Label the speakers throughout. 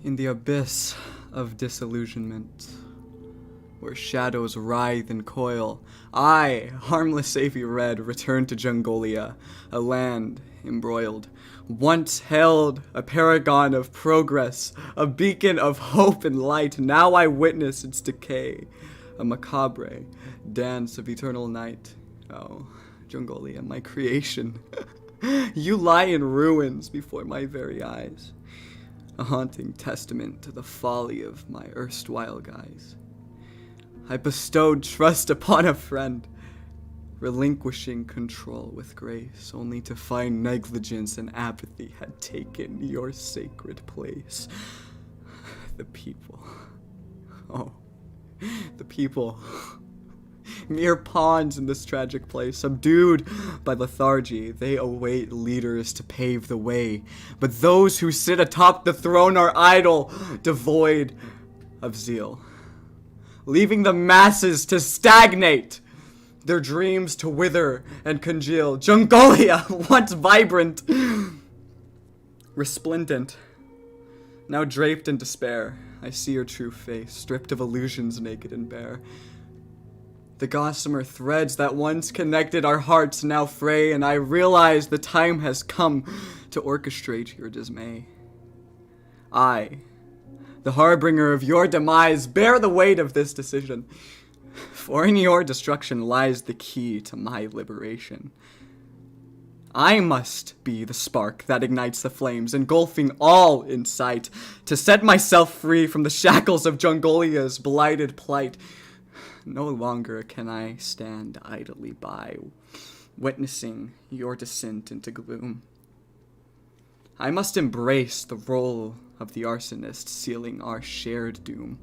Speaker 1: In the abyss of disillusionment, where shadows writhe and coil, I, Harmless Savior Red, return to Jungolia, a land embroiled. Once held a paragon of progress, a beacon of hope and light, now I witness its decay, a macabre dance of eternal night. Oh, Jungolia, my creation, you lie in ruins before my very eyes, a haunting testament to the folly of my erstwhile guise. I bestowed trust upon a friend, relinquishing control with grace, only to find negligence and apathy had taken your sacred place. The people. Oh, the people. Mere pawns in this tragic play, subdued by lethargy, they await leaders to pave the way. But those who sit atop the throne are idle, devoid of zeal, leaving the masses to stagnate, their dreams to wither and congeal. Jungolia, once vibrant, resplendent, now draped in despair, I see your true face, stripped of illusions, naked and bare. The gossamer threads that once connected our hearts now fray, and I realize the time has come to orchestrate your dismay. I, the harbinger of your demise, bear the weight of this decision, for in your destruction lies the key to my liberation. I must be the spark that ignites the flames, engulfing all in sight, to set myself free from the shackles of Jungolia's blighted plight. No longer can I stand idly by, witnessing your descent into gloom. I must embrace the role of the arsonist, sealing our shared doom.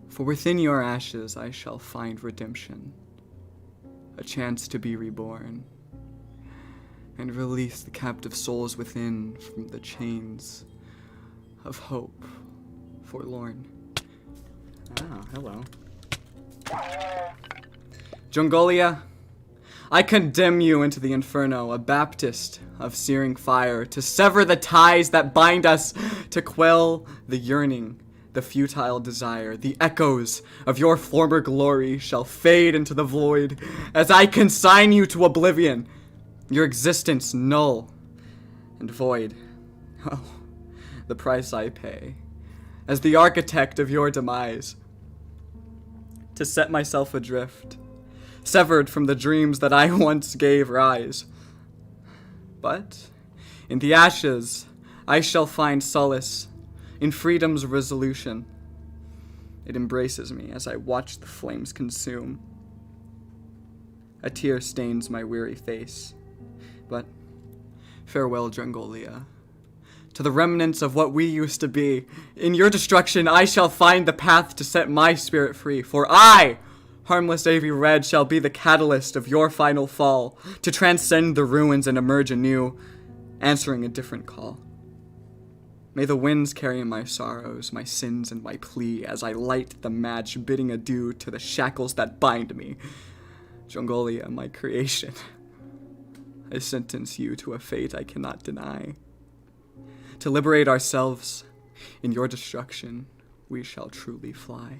Speaker 1: For within your ashes I shall find redemption, a chance to be reborn, and release the captive souls within from the chains of hope forlorn. Ah, hello. Jungolia, I condemn you into the inferno, a Baptist of searing fire, to sever the ties that bind us, to quell the yearning, the futile desire. The echoes of your former glory shall fade into the void as I consign you to oblivion, your existence null and void. Oh, the price I pay as the architect of your demise, to set myself adrift, severed from the dreams that I once gave rise. But in the ashes I shall find solace, in freedom's resolution. It embraces me as I watch the flames consume. A tear stains my weary face, but farewell, Jungolia. To the remnants of what we used to be, in your destruction I shall find the path to set my spirit free, for I, Harmless Avy Red, shall be the catalyst of your final fall, to transcend the ruins and emerge anew, answering a different call. May the winds carry my sorrows, my sins, and my plea as I light the match, bidding adieu to the shackles that bind me. Jungolia, my creation, I sentence you to a fate I cannot deny. To liberate ourselves, in your destruction, we shall truly fly.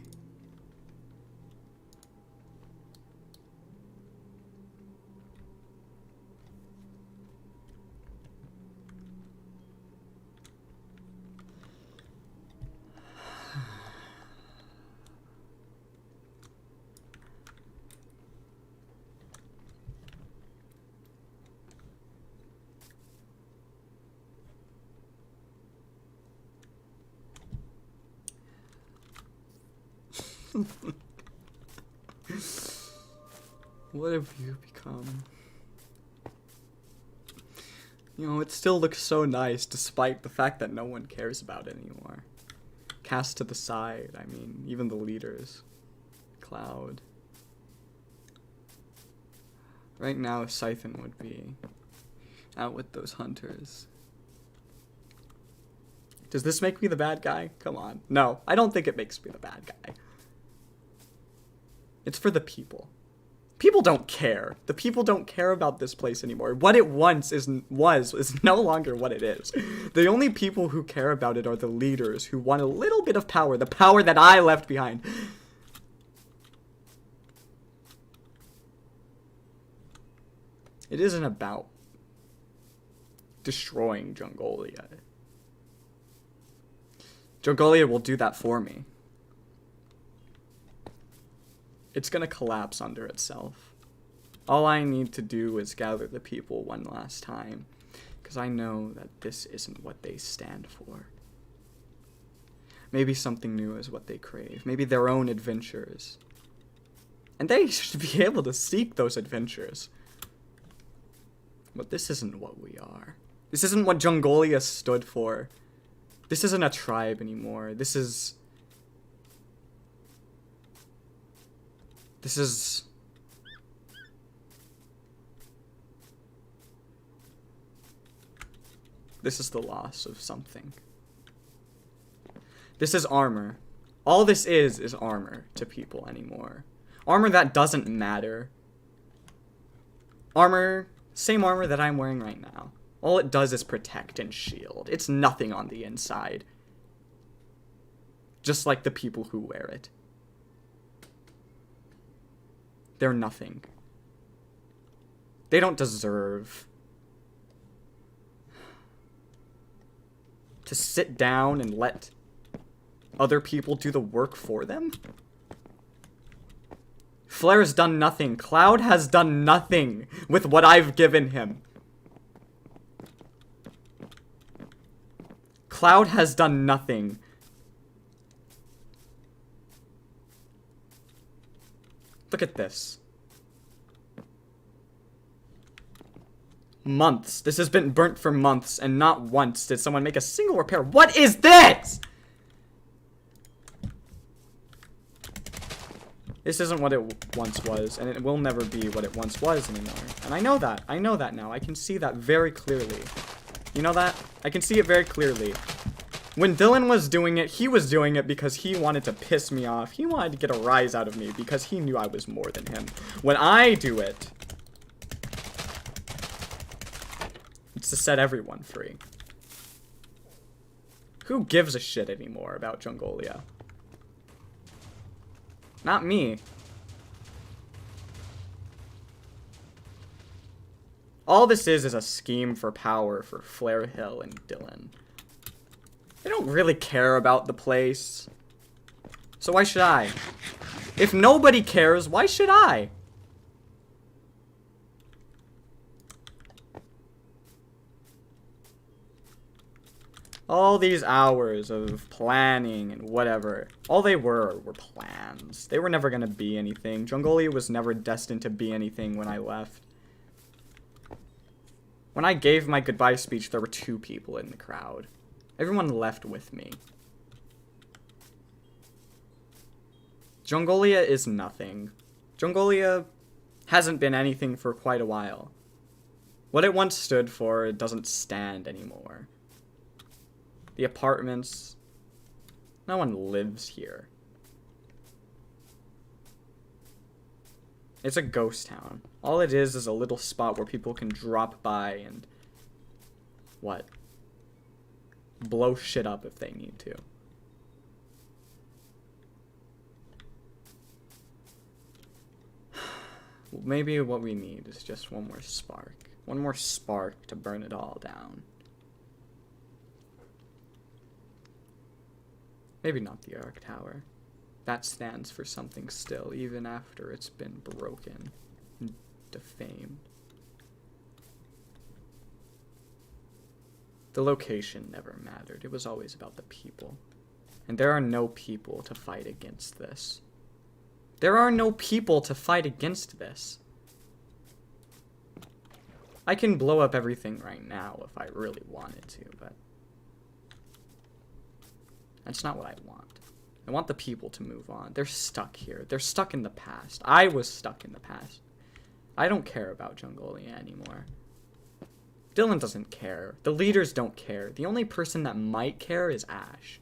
Speaker 1: What have you become? You know, it still looks so nice despite the fact that no one cares about it anymore. Cast to the side, I mean, even the leaders. Cloud. Right now, Scythen would be out with those hunters. Does this make me the bad guy? Come on. No, I don't think it makes me the bad guy. It's for the people. People don't care. The people don't care about this place anymore. What it once is no longer what it is. The only people who care about it are the leaders who want a little bit of power, the power that I left behind. It isn't about destroying Jungolia. Jungolia will do that for me. It's gonna collapse under itself. All I need to do is gather the people one last time, because I know that this isn't what they stand for. Maybe something new is what they crave. Maybe their own adventures. And they should be able to seek those adventures. But this isn't what we are. This isn't what Jungolia stood for. This isn't a tribe anymore. This is... This is the loss of something. This is armor. All this is armor to people anymore. Armor that doesn't matter. Armor, same armor that I'm wearing right now. All it does is protect and shield. It's nothing on the inside. Just like the people who wear it. They're nothing. They don't deserve to sit down and let other people do the work for them. Flare's done nothing. Cloud has done nothing with what I've given him. Cloud has done nothing. Look at this. Months. This has been burnt for months, and not once did someone make a single repair. What is this? This isn't what it once was, and it will never be what it once was anymore. And I know that. I know that now. I can see that very clearly. You know that? I can see it very clearly. When Dylan was doing it, he was doing it because he wanted to piss me off. He wanted to get a rise out of me because he knew I was more than him. When I do it, it's to set everyone free. Who gives a shit anymore about Jungolia? Not me. All this is a scheme for power for Flare Hill and Dylan. They don't really care about the place. So why should I? If nobody cares, why should I? All these hours of planning and whatever, all they were plans. They were never gonna be anything. Jungolia was never destined to be anything when I left. When I gave my goodbye speech, there were 2 people in the crowd. Everyone left with me. Jungolia is nothing. Jungolia hasn't been anything for quite a while. What it once stood for, it doesn't stand anymore. The apartments, no one lives here. It's a ghost town. All it is a little spot where people can drop by and... what? Blow shit up if they need to. Maybe what we need is just one more spark. One more spark to burn it all down. Maybe not the Arc Tower. That stands for something still, even after it's been broken and defamed. The location never mattered. It was always about the people. And there are no people to fight against this. There are no people to fight against this. I can blow up everything right now if I really wanted to, but that's not what I want. I want the people to move on. They're stuck here. They're stuck in the past. I was stuck in the past. I don't care about Jungolia anymore. Dylan doesn't care. The leaders don't care. The only person that might care is Ash.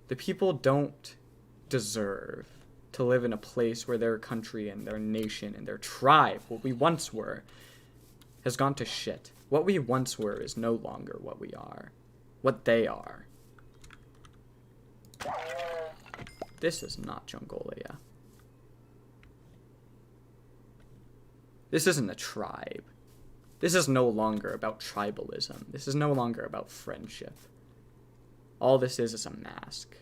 Speaker 1: The people don't deserve to live in a place where their country and their nation and their tribe, what we once were, has gone to shit. What we once were is no longer what we are. What they are. This is not Jungolia. This isn't a tribe. This is no longer about tribalism. This is no longer about friendship. All this is a mask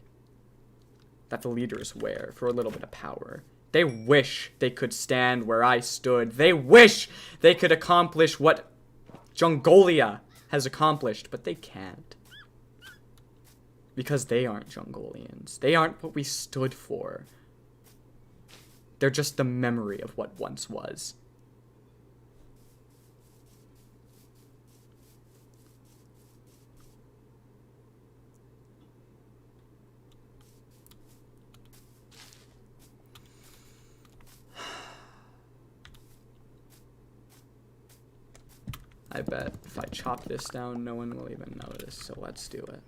Speaker 1: that the leaders wear for a little bit of power. They wish they could stand where I stood. They wish they could accomplish what Jungolia has accomplished, but they can't. Because they aren't Jungolians. They aren't what we stood for. They're just the memory of what once was. I bet if I chop this down, no one will even notice, so let's do it.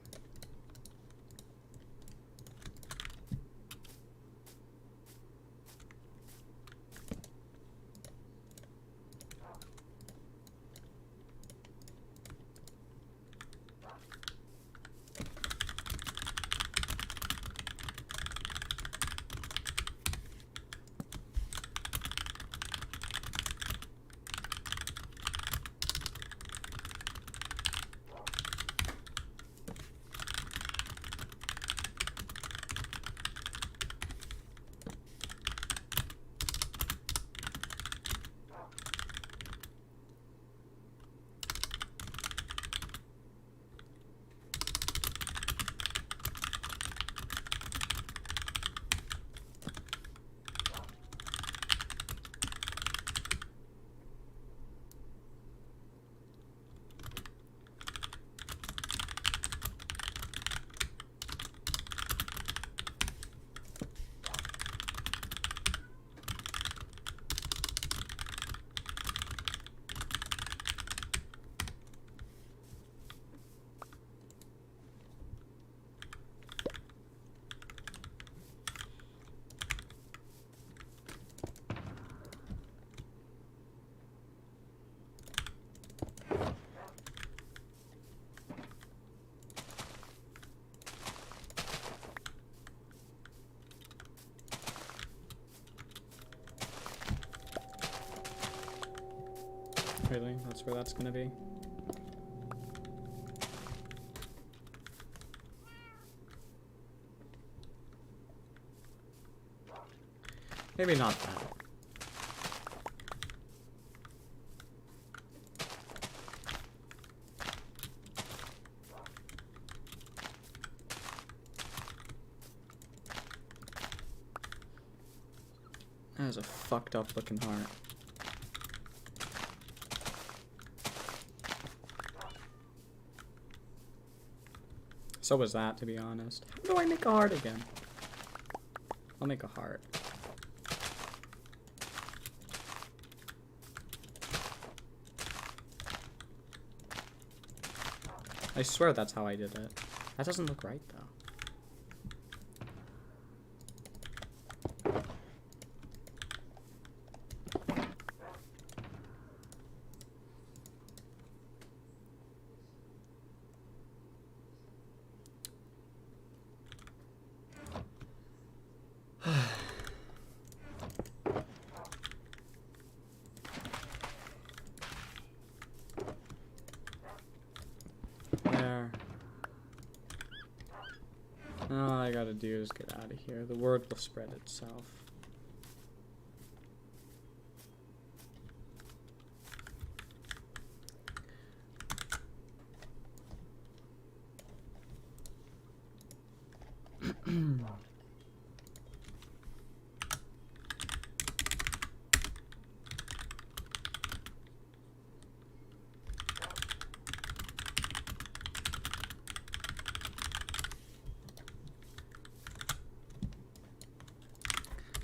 Speaker 1: Really? That's where that's gonna be? Maybe not that. That is a fucked up looking heart. So was that, to be honest. How do I make a heart again? I'll make a heart. I swear that's how I did it. That doesn't look right, though. All I gotta do is get out of here. The word will spread itself.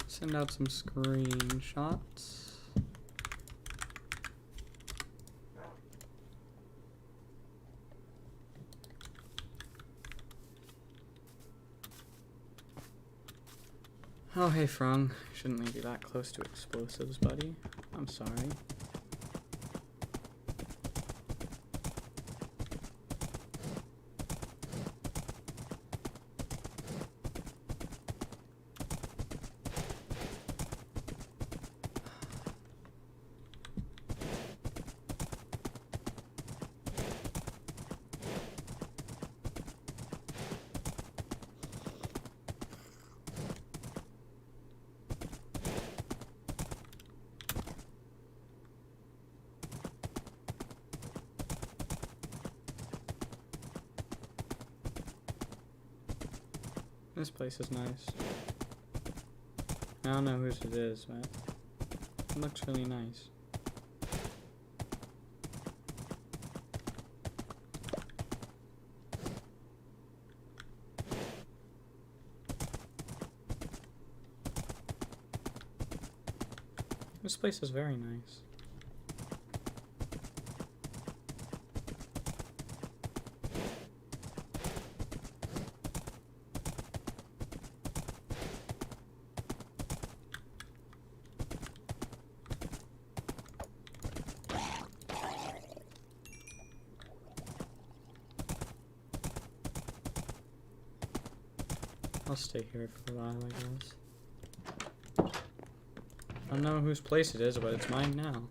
Speaker 1: Send out some screenshots. Oh, hey, Frung. Shouldn't leave you that close to explosives, buddy. I'm sorry. This place is nice. I don't know whose it is, but it looks really nice. This place is very nice. I'll stay here for a while, I guess. I don't know whose place it is, but it's mine now.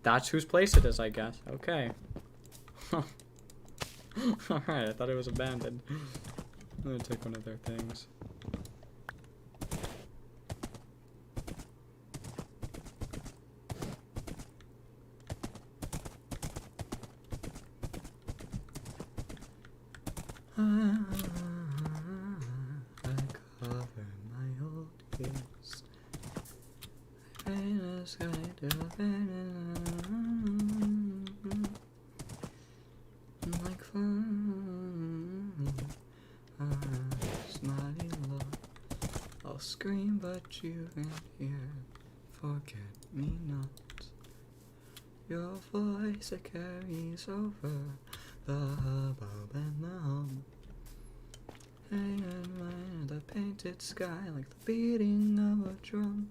Speaker 1: That's whose place it is, I guess. Okay. Alright, I thought it was abandoned. I'm gonna take one of their things. I cover my old years. Like fun. Smiling low. I'll scream, but you can't hear. Forget me not. Your voice, it carries over the hubbub and the hum. Hanging by the painted sky like the beating of a drum.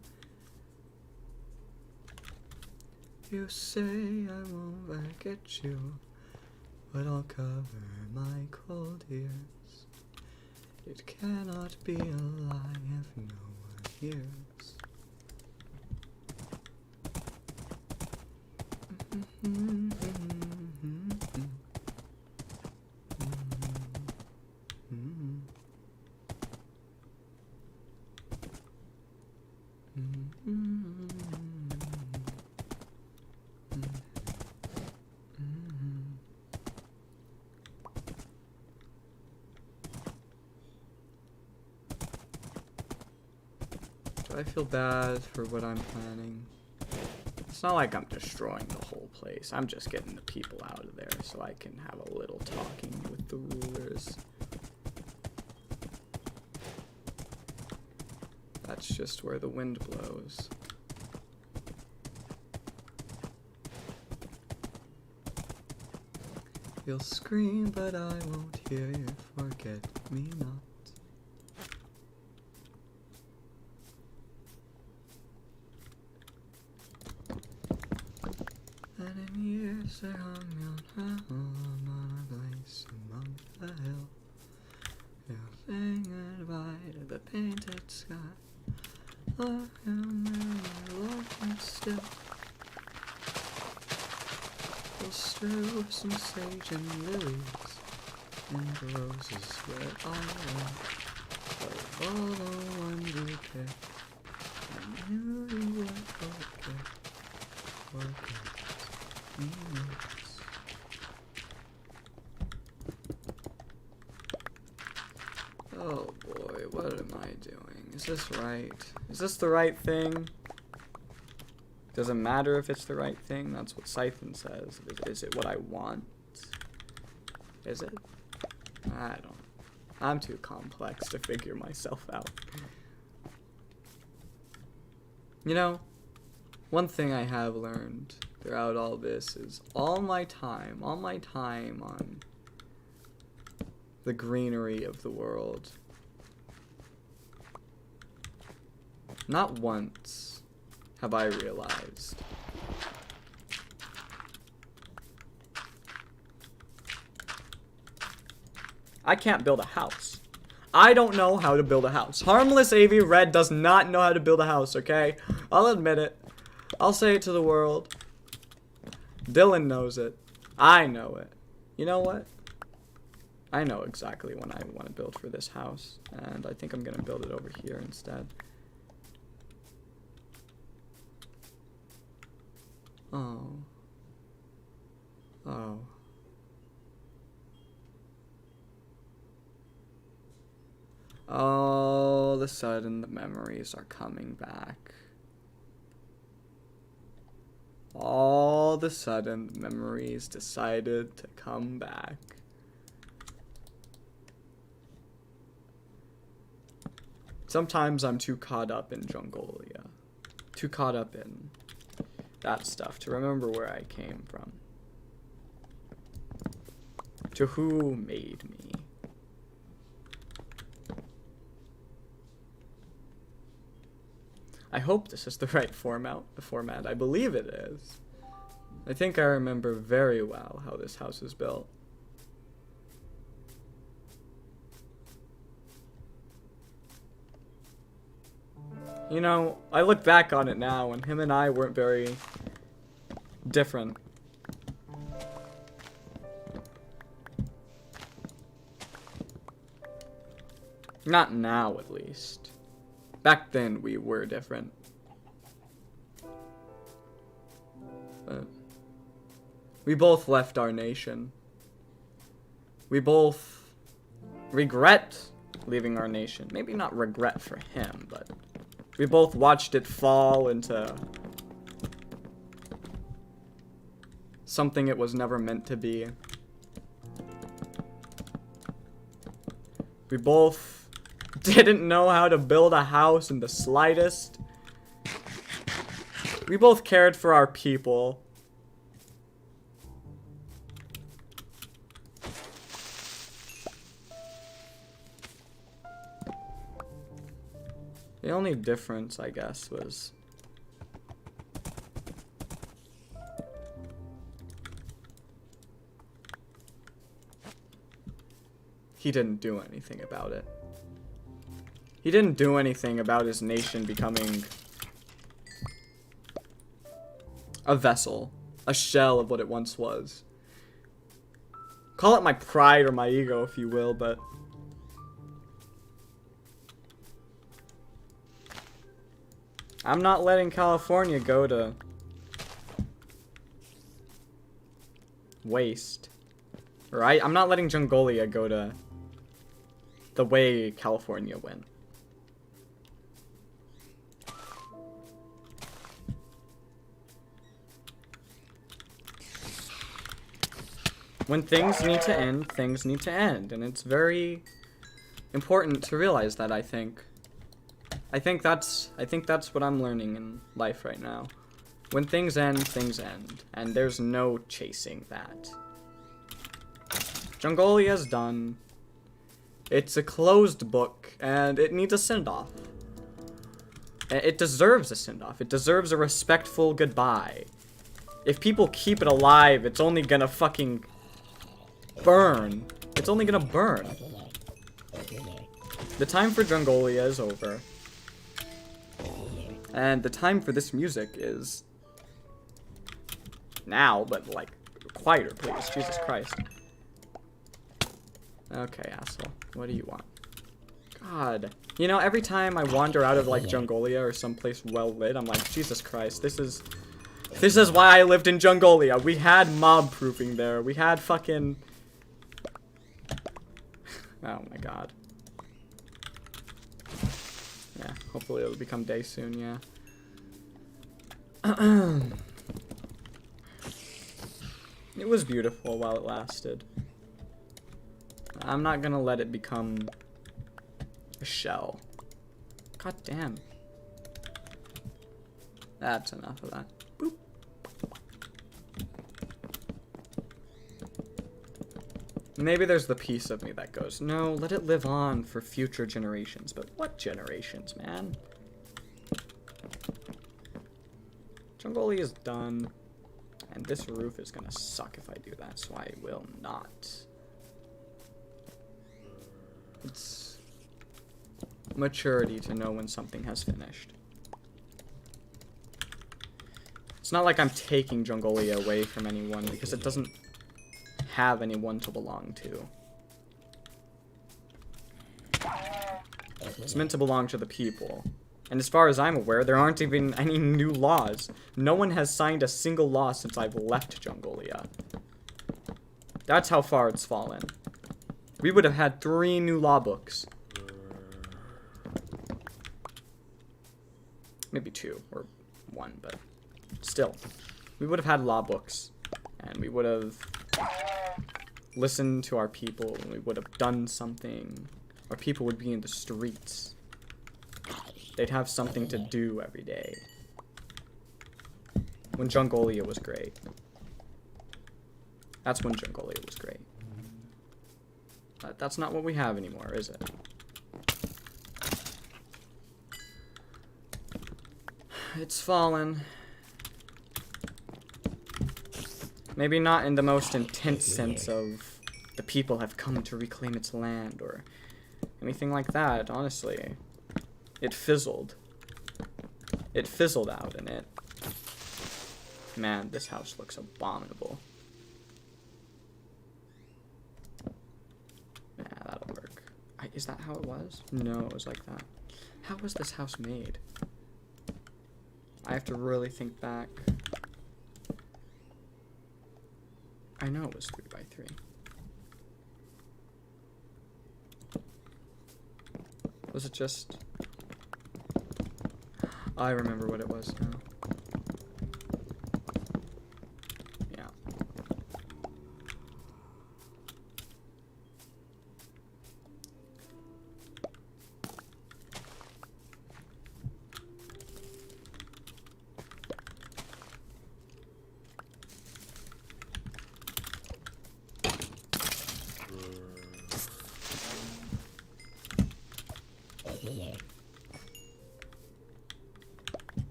Speaker 1: You say I won't forget you, but I'll cover my cold ears. It cannot be a lie if no one hears. Do I feel bad for what I'm planning? It's not like I'm destroying the whole place. I'm just getting the people out of there so I can have a little talking with the rulers. That's just where the wind blows. You'll scream, but I won't hear you. Forget me not. And in years I hung on a place among the hill. You're singing by the painted sky. Look and my love and still. We'll strew some sage and lilies and roses where I went. But all the ones you picked, I knew you would forget. Oh boy, what am I doing? Is this right? Is this the right thing? Doesn't matter if it's the right thing. That's what Siphon says. Is it what I want? Is it? I don't. I'm too complex to figure myself out. You know, one thing I have learned throughout all this is all my time on the greenery of the world. Not once have I realized I can't build a house. I don't know how to build a house. Harmless AV Red does not know how to build a house, okay? I'll admit it. I'll say it to the world. Dylan knows it. I know it. You know what? I know exactly what I want to build for this house. And I think I'm going to build it over here instead. Oh. Oh. All of a sudden, the memories are coming back. All of a sudden, the memories decided to come back. Sometimes I'm too caught up in Jungolia. Too caught up in that stuff to remember where I came from. To who made me. I hope this is the right format. I believe it is. I think I remember very well how this house is built. You know, I look back on it now, and him and I weren't very different. Not now, at least. Back then, we were different. But we both left our nation. We both regret leaving our nation. Maybe not regret for him, but we both watched it fall into something it was never meant to be. We both didn't know how to build a house in the slightest. We both cared for our people. The only difference, I guess, was he didn't do anything about it. He didn't do anything about his nation becoming a vessel, a shell of what it once was. Call it my pride or my ego, if you will, but I'm not letting California go to waste. Right? I'm not letting Jungolia go to the way California went. When things need to end, things need to end. And it's very important to realize that, I think. I think that's what I'm learning in life right now. When things end, things end. And there's no chasing that. Jungolia's done. It's a closed book, and it needs a send-off. It deserves a send-off. It deserves a respectful goodbye. If people keep it alive, it's only gonna fucking burn. It's only gonna burn. The time for Jungolia is over. And the time for this music is now, but like quieter, please. Jesus Christ. Okay, asshole. What do you want? God. You know, every time I wander out of like Jungolia or someplace well lit, I'm like, Jesus Christ, this is why I lived in Jungolia. We had mob proofing there. We had fucking oh my god. Yeah, hopefully it'll become day soon, yeah. It was beautiful while it lasted. I'm not gonna let it become a shell. God damn. That's enough of that. Boop. Maybe there's the piece of me that goes, no, let it live on for future generations. But what generations, man? Jungolia is done. And this roof is gonna suck if I do that, so I will not. It's maturity to know when something has finished. It's not like I'm taking Jungolia away from anyone, because it doesn't have anyone to belong to. It's meant to belong to the people. And as far as I'm aware, there aren't even any new laws. No one has signed a single law since I've left Jungolia. That's how far it's fallen. We would have had 3 new law books. Maybe 2 or 1, but still. We would have had law books. And we would have listened to our people. And we would have done something. Our people would be in the streets. They'd have something to do every day. When Jungolia was great. That's when Jungolia was great. But that's not what we have anymore, is it? It's fallen. Maybe not in the most intense sense of the people have come to reclaim its land or anything like that, honestly. It fizzled. It fizzled out, and it... Man, this house looks abominable. Yeah, that'll work. Is that how it was? No, it was like that. How was this house made? I have to really think back. I know it was 3x3. Was it just... I remember what it was now. Yeah.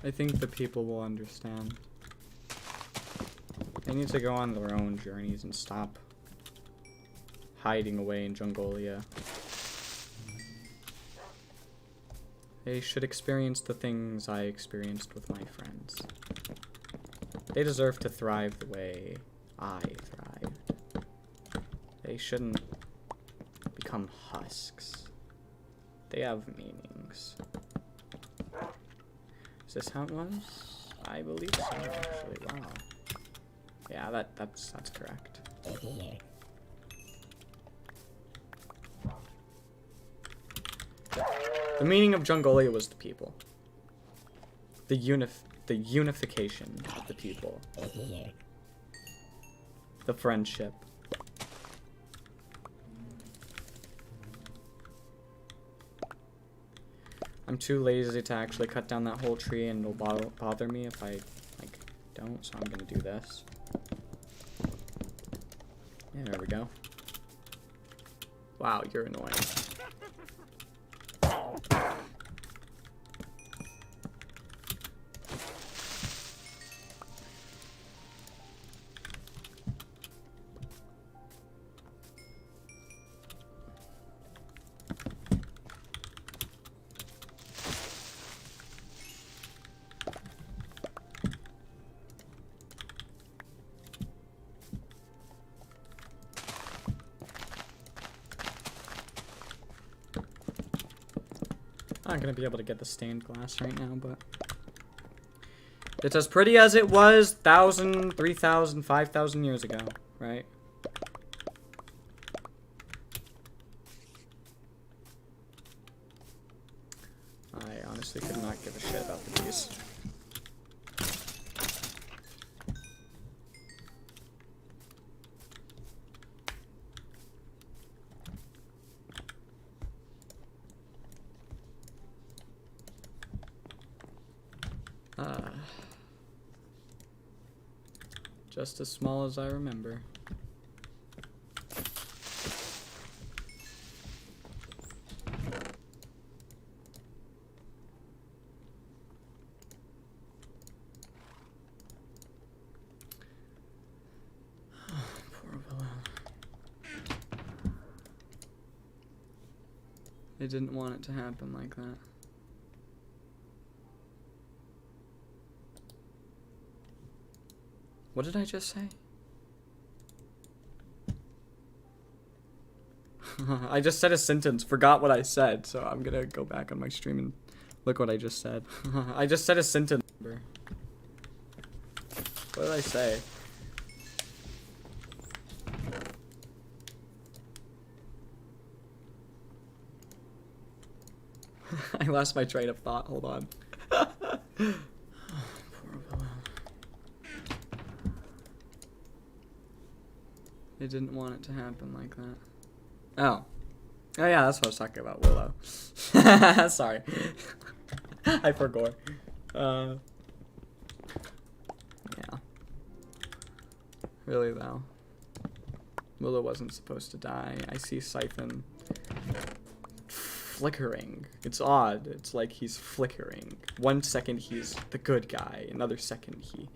Speaker 1: I think the people will understand. They need to go on their own journeys and stop hiding away in Jungolia. They should experience the things I experienced with my friends. They deserve to thrive the way I thrived. They shouldn't become husks. They have meanings. Is this how it was? I believe so, actually. Wow. Yeah, that's correct. The meaning of Jungolia was the people. The unification of the people. The friendship. I'm too lazy to actually cut down that whole tree, and it'll bother me if I, like, don't, so I'm gonna do this. Yeah, there we go. Wow, you're annoying. I'm not gonna be able to get the stained glass right now, but it's as pretty as it was 1,000, 3,000, 5,000 years ago, right? I honestly could not give a shit about the bees. Just as small as I remember. Poor Willow. I didn't want it to happen like that. What did I just say? I just said a sentence, forgot what I said, so I'm gonna go back on my stream and look what I just said. I just said a sentence. What did I say? I lost my train of thought, hold on. I didn't want it to happen like that. Oh. Oh yeah, that's what I was talking about, Willow. Sorry. I forgot. Yeah. Really though. Willow wasn't supposed to die. I see Siphon flickering. It's odd. It's like he's flickering. 1 second he's the good guy. Another second he's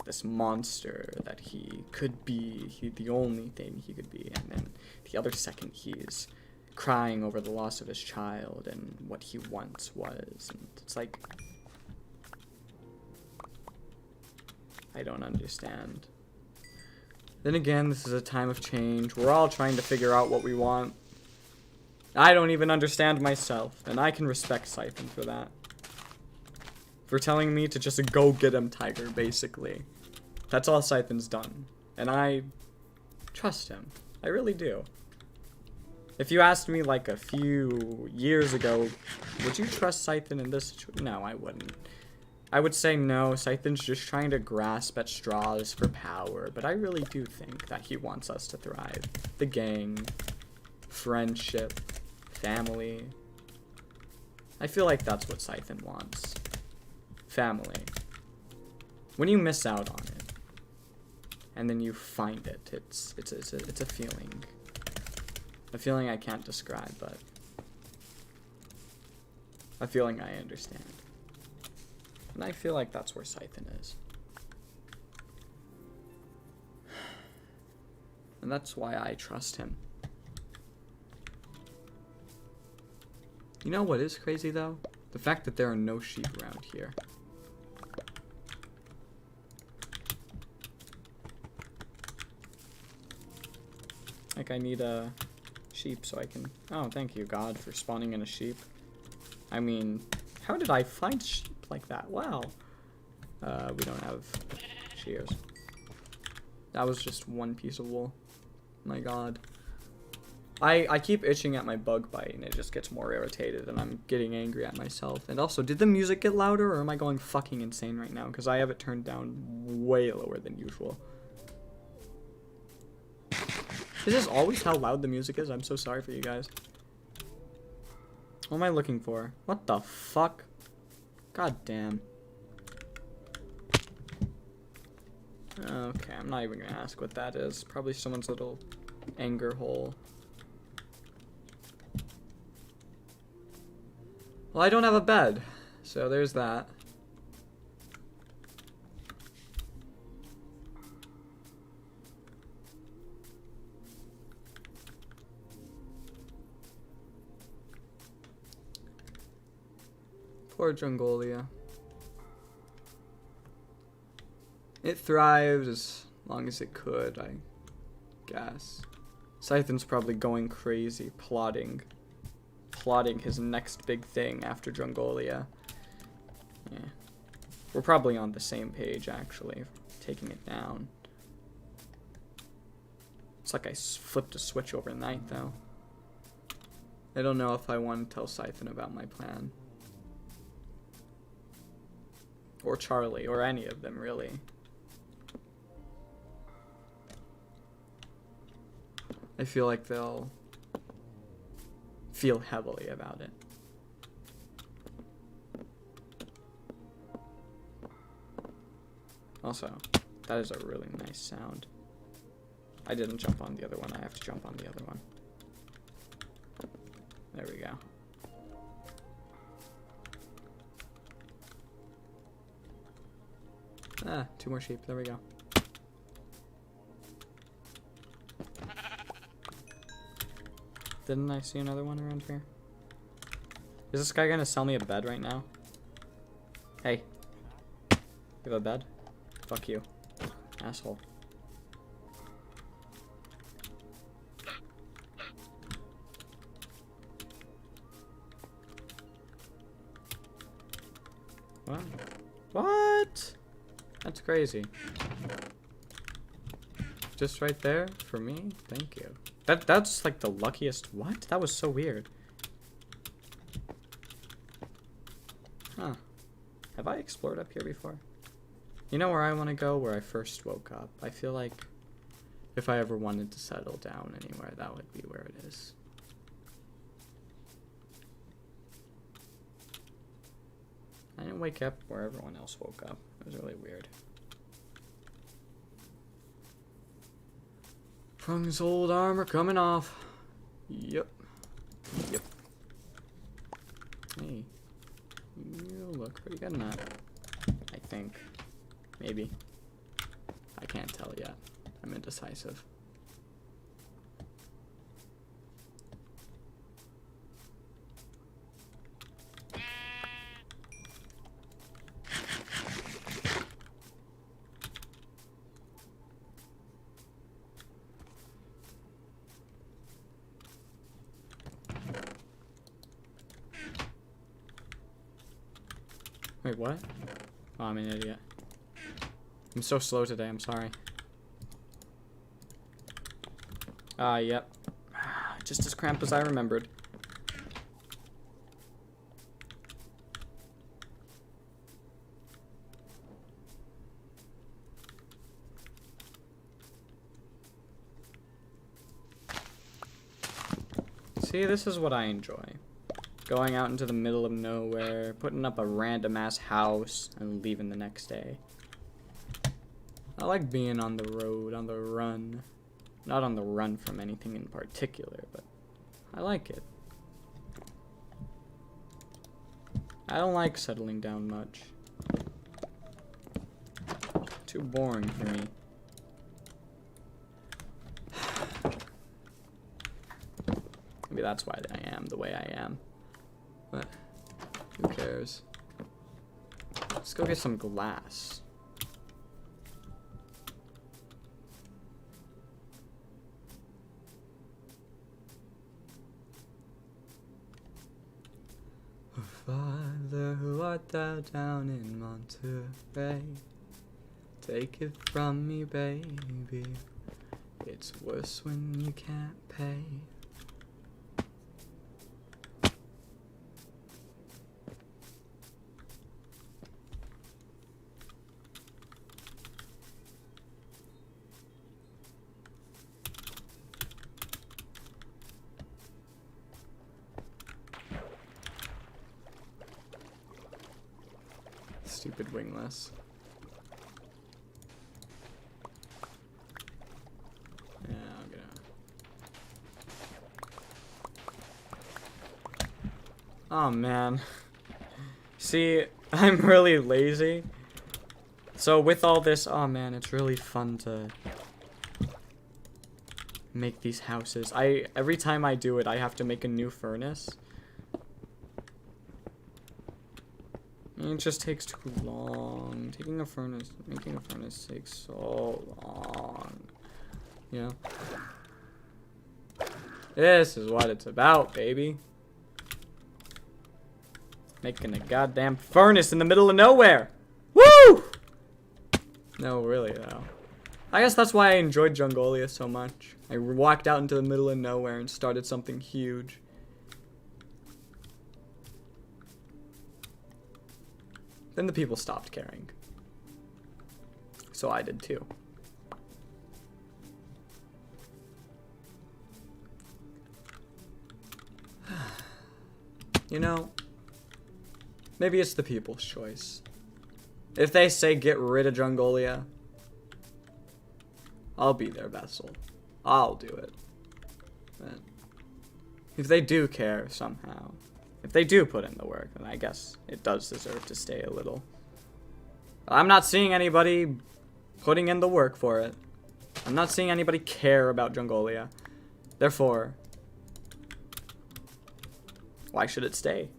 Speaker 1: this monster that he could be, the only thing he could be, and then the other second he's crying over the loss of his child and what he once was, and it's like, I don't understand. Then again, this is a time of change. We're all trying to figure out what we want. I don't even understand myself, and I can respect Siphon for that. For telling me to just go get him, Tiger, basically. That's all Siphon's done. And I trust him. I really do. If you asked me like a few years ago, would you trust Siphon in this situation? No, I wouldn't. I would say no, Siphon's just trying to grasp at straws for power, but I really do think that he wants us to thrive. The gang, friendship, family. I feel like that's what Siphon wants. Family. When you miss out on it, and then you find it, it's a feeling. A feeling I can't describe, but a feeling I understand. And I feel like that's where Siphon is. And that's why I trust him. You know what is crazy though? The fact that there are no sheep around here. Like I need a sheep so I can... Oh, thank you God for spawning in a sheep. I mean, how did I find sheep like that? Wow. We don't have shears. That was just one piece of wool. My God. I keep itching at my bug bite and it just gets more irritated and I'm getting angry at myself. And also, did the music get louder or am I going fucking insane right now? Because I have it turned down way lower than usual. Is this always how loud the music is? I'm so sorry for you guys. What am I looking for? What the fuck? God damn. Okay, I'm not even gonna ask what that is. Probably someone's little anger hole. Well, I don't have a bed, so there's that. Poor Jungolia. It thrived as long as it could, I guess. Siphon's probably going crazy, plotting his next big thing after Jungolia. Yeah. We're probably on the same page, actually, taking it down. It's like I flipped a switch overnight, though. I don't know if I want to tell Siphon about my plan. Or Charlie, or any of them, really. I feel like they'll feel heavily about it. Also, that is a really nice sound. I didn't jump on the other one. I have to jump on the other one. There we go. Ah, 2 more sheep. There we go. Didn't I see another one around here? Is this guy gonna sell me a bed right now? Hey. You have a bed? Fuck you. Asshole. What? What? That's crazy. Just right there for me? Thank you. That's like the luckiest. What? That was so weird. Huh. Have I explored up here before? You know where I want to go? Where I first woke up. I feel like if I ever wanted to settle down anywhere, that would be where it is. I didn't wake up where everyone else woke up. It was really weird. Prung's old armor coming off. Yep. Yep. Hey. You look pretty good in that. I think. Maybe. I can't tell yet. I'm indecisive. Wait, what? Oh, I'm an idiot. I'm so slow today, I'm sorry. Yep. Just as cramped as I remembered. See, this is what I enjoy. Going out into the middle of nowhere, putting up a random ass house, and leaving the next day. I like being on the road, on the run. Not on the run from anything in particular, but I like it. I don't like settling down much. Too boring for me. Maybe that's why I am the way I am. But who cares? Let's go get some glass. Father, who art thou down in Monterey? Take it from me, baby. It's worse when you can't pay. Stupid wingless. Yeah, I'm gonna... Oh, man. See, I'm really lazy. So with all this, oh man, it's really fun to make these houses. Every time I do it, I have to make a new furnace. It just takes too long. Making a furnace takes so long. You know? This is what it's about, baby. Making a goddamn furnace in the middle of nowhere. Woo! No, really, though. I guess that's why I enjoyed Jungolia so much. I walked out into the middle of nowhere and started something huge. Then the people stopped caring. So I did too. You know, maybe it's the people's choice. If they say get rid of Jungolia, I'll be their vessel. I'll do it. But if they do care somehow, if they do put in the work, then I guess it does deserve to stay a little. I'm not seeing anybody putting in the work for it. I'm not seeing anybody care about Jungolia. Therefore, why should it stay?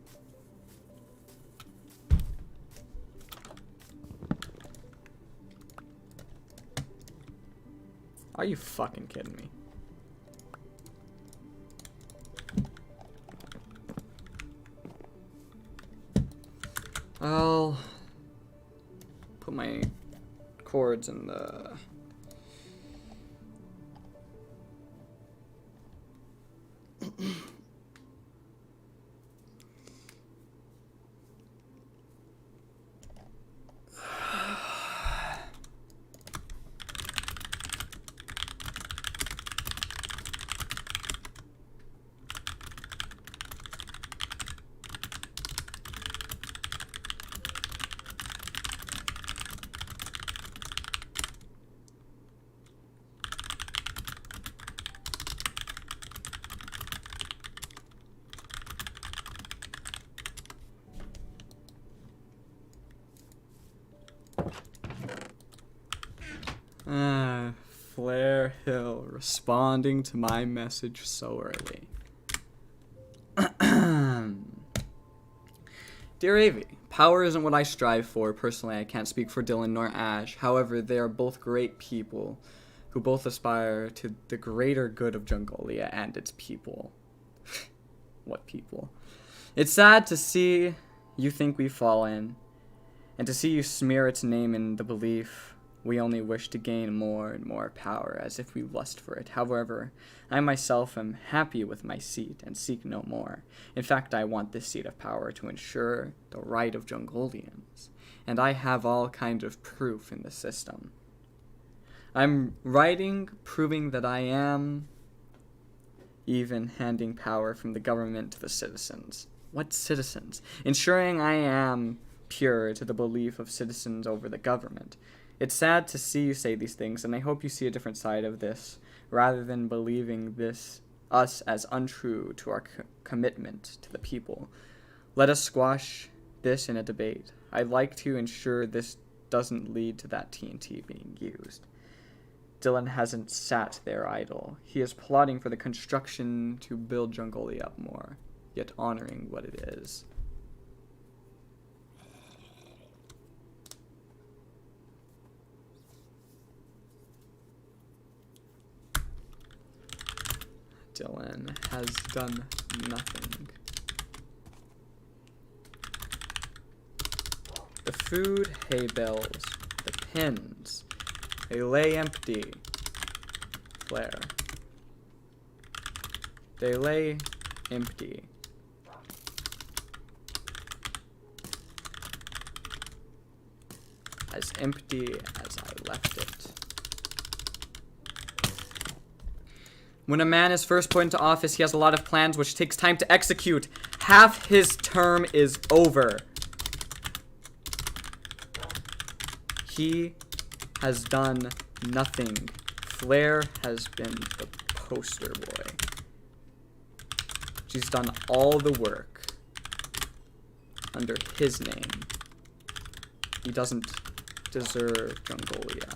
Speaker 1: Are you fucking kidding me? I'll put my chords in the... Flare Hill responding to my message so early. Dear Avi, power isn't what I strive for. Personally, I can't speak for Dylan nor Ash. However, they are both great people who both aspire to the greater good of Jungolia and its people. What people? It's sad to see you think we've fallen, and to see you smear its name in the belief we only wish to gain more and more power, as if we lust for it. However, I myself am happy with my seat and seek no more. In fact, I want this seat of power to ensure the right of Jungolians, and I have all kinds of proof in the system. I'm writing proving that I am even handing power from the government to the citizens. What citizens? Ensuring I am pure to the belief of citizens over the government. It's sad to see you say these things, and I hope you see a different side of this, rather than believing us as untrue to our commitment to the people. Let us squash this in a debate. I'd like to ensure this doesn't lead to that TNT being used. Dylan hasn't sat there idle. He is plotting for the construction to build Jungolia up more, yet honoring what it is. Dylan has done nothing. The food, hay bales, the pins, they lay empty. Flare. They lay empty. As empty as I left it. When a man is first put into office, he has a lot of plans which takes time to execute. Half his term is over. He has done nothing. Flare has been the poster boy. She's done all the work under his name. He doesn't deserve Jungolia.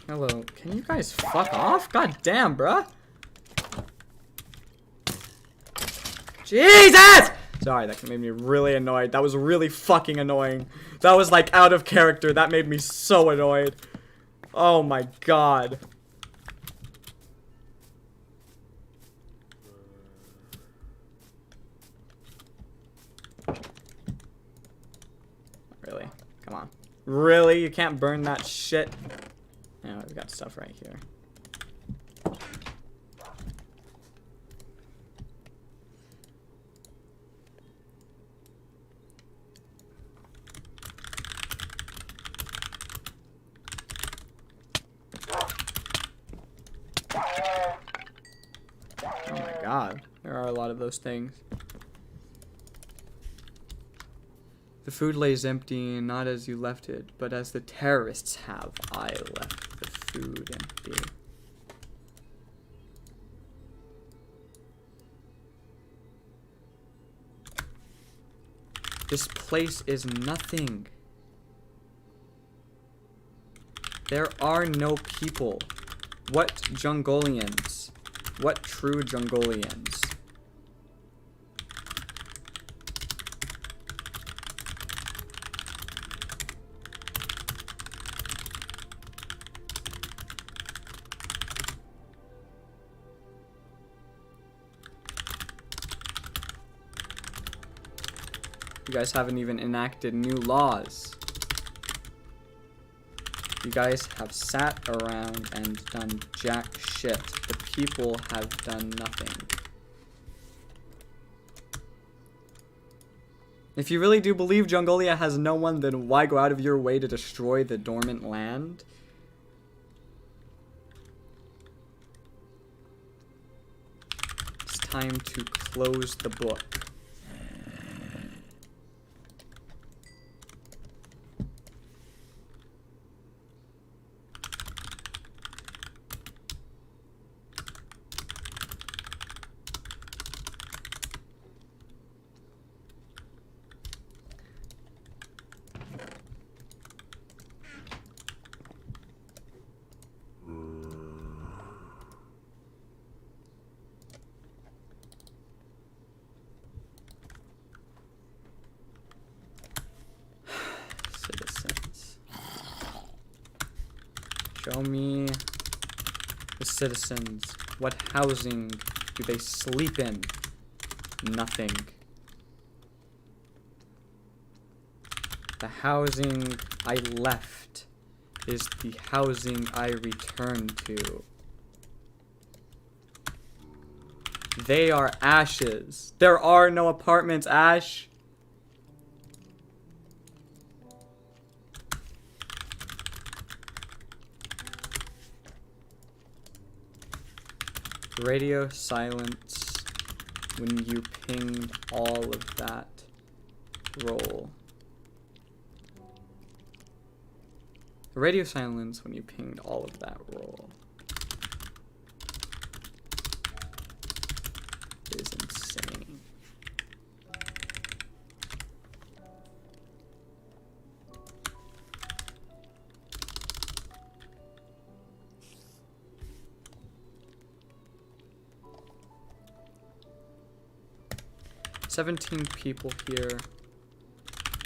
Speaker 1: Hello, can you guys fuck off? God damn, bruh. Jesus! Sorry, that made me really annoyed. That was really fucking annoying. That was like out of character. That made me so annoyed. Oh my god. Really? Come on. Really? You can't burn that shit? Yeah, we've got stuff right here. of those things. The food lays empty, not as you left it, but as the terrorists have. I left the food empty. This place is nothing. There are no people. What Jungolians? What true Jungolians? You guys haven't even enacted new laws. You guys have sat around and done jack shit. The people have done nothing. If you really do believe Jungolia has no one, then why go out of your way to destroy the dormant land? It's time to close the book. Citizens. Show me the citizens. What housing do they sleep in? Nothing. The housing I left is the housing I return to. They are ashes. There are no apartments, Ash. Radio silence when you pinged all of that roll. Radio silence when you pinged all of that roll. It is insane. "17 people here.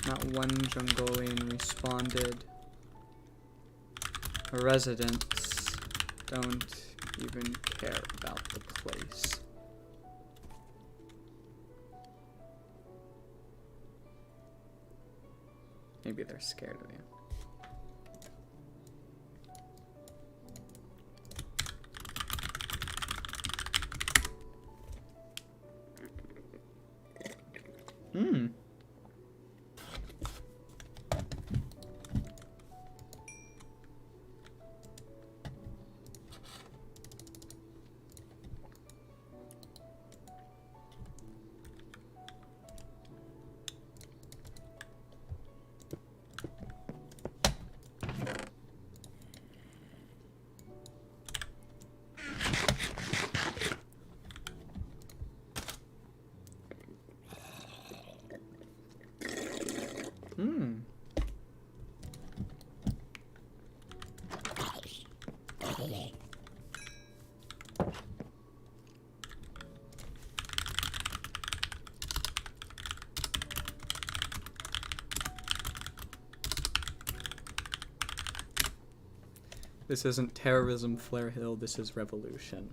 Speaker 1: Not one Jungolian responded. The residents don't even care about the place." Maybe they're scared of you. Hmm. Hmm. This isn't terrorism, Flare Hill. This is revolution.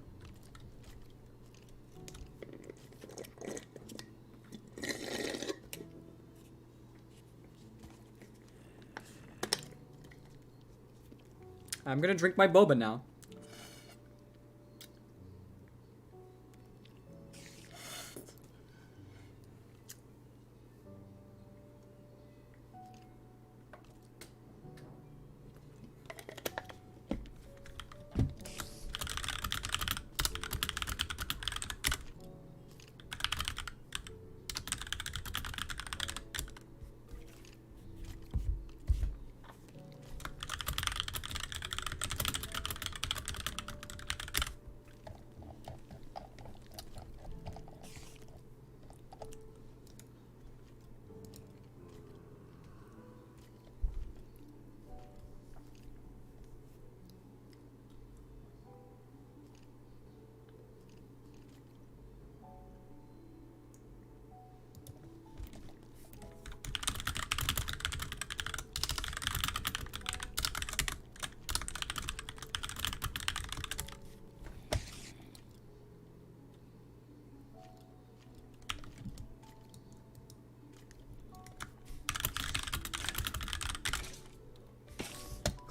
Speaker 1: I'm gonna drink my boba now.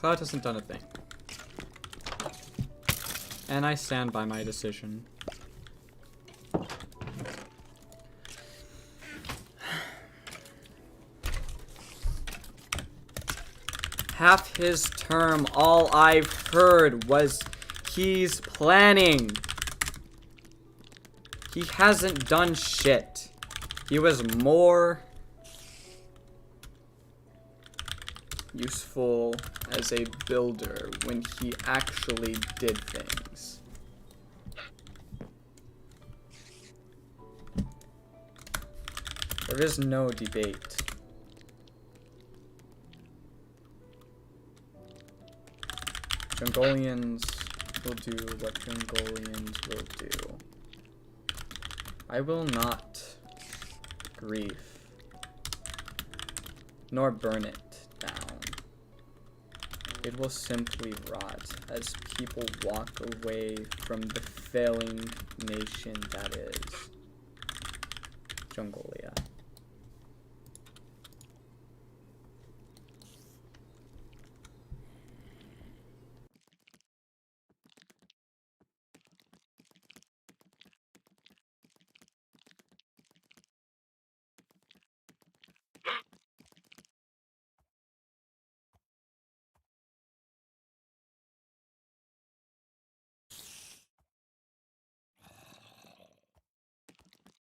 Speaker 1: Cloud hasn't done a thing. And I stand by my decision. Half his term, all I've heard was he's planning. He hasn't done shit. He was more useful as a builder when he actually did things. There is no debate. Jungolians will do what Jungolians will do. I will not grief, nor burn it down. It will simply rot as people walk away from the failing nation that is Jungolia.